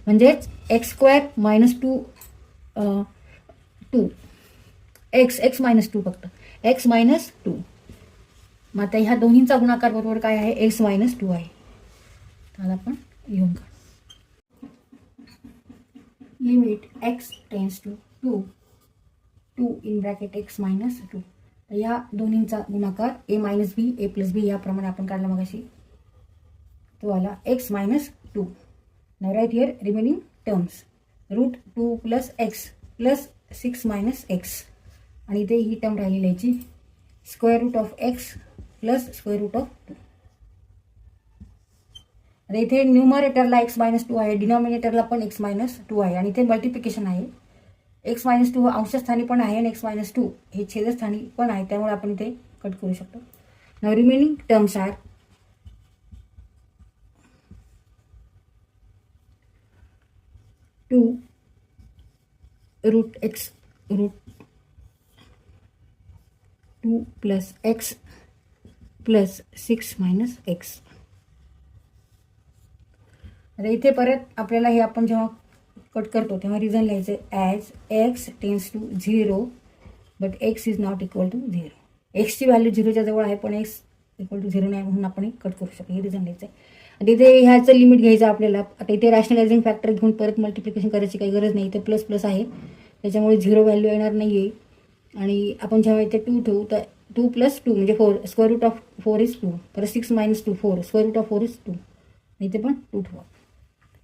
म्हणजेच x square minus 2 2 x minus 2 फक्त x minus 2. मग आता ह्या दोन्हींचा गुणाकार बरोबर काय आहे एक्स मायनस 2 आहे. तर आपण लिहून काढू. Limit x tends to 2 in bracket x minus 2. तर ह्या दोन्हींचा गुणाकार ए मायनस बी ए प्लस बी याप्रमाणे आपण काढला मग अशी तो आला x minus 2. Now write here remaining terms root 2 plus x plus 6 minus x आणि इथे ही टर्म राहिलेली याची square root of x plus square root of 2. आता इथे न्यूमरेटरला एक्स मायनस 2 आहे, डिनॉमिनेटरला पण एक्स मायनस 2 आहे आणि इथे मल्टिप्लिकेशन आहे. एक्स मायनस 2 अंशस्थानी पण आहे आणि एक्स मायनस 2 हे छेदस्थानी पण आहे, त्यामुळे आपण इथे कट करू शकतो. नाव remaining terms are 2 root x root 2 plus x plus 6 minus x. आता इथे परत आपल्याला हे आपण जेव्हा कट करतो तेव्हा रिझन लिहायचं as x tends to 0 but x is not equal to 0. एक्सची व्हॅल्यू 0च्या जवळ आहे पण एक्स इक्वल टू 0 नाही म्हणून आपण कट करू शकतो. हे रिझन लिहायचं आहे. आणि इथे ह्याचं लिमिट घ्यायचं आपल्याला. आता इथे रॅशनलायझिंग फॅक्टर घेऊन परत मल्टिप्लिकेशन करायची काही गरज नाही. इथे प्लस प्लस आहे त्याच्यामुळे 0 व्हॅल्यू येणार नाही आहे. आणि आपण जेव्हा इथे 2 ठेवू तर 2 प्लस 2 म्हणजे 4 स्क्वेअर रूट ऑफ 4 इज 2 परत 6 minus 2 4 square root of 4 is 2. इथे पण 2 ठेवा.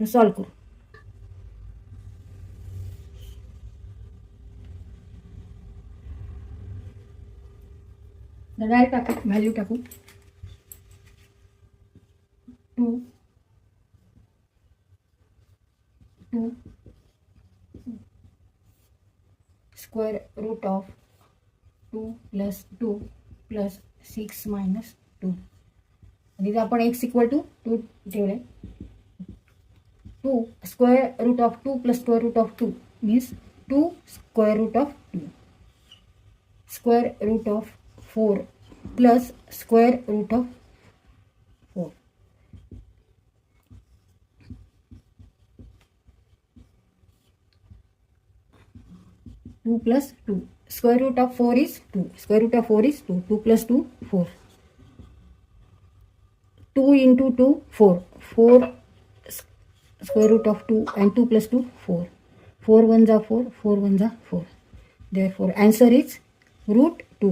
सॉल्व करू. डायरेक्ट टाकू व्हॅल्यू टाकू 2 square root of 2 plus 2 plus 6 minus 2. आणि इथे आपण एक्स इक्वल टू 2 ठेवले. 2 square root of 2 plus square root of 2 means 2 square root of 2 square root of 4 plus square root of 4. Two plus 2 square root of 4 is 2 square root of 4 is 2 2 plus 2 4 2 into 2 4 4 square root of 2 and 2 plus 2 4 4 1 जा 4 4 1 जा 4. Therefore answer is root 2.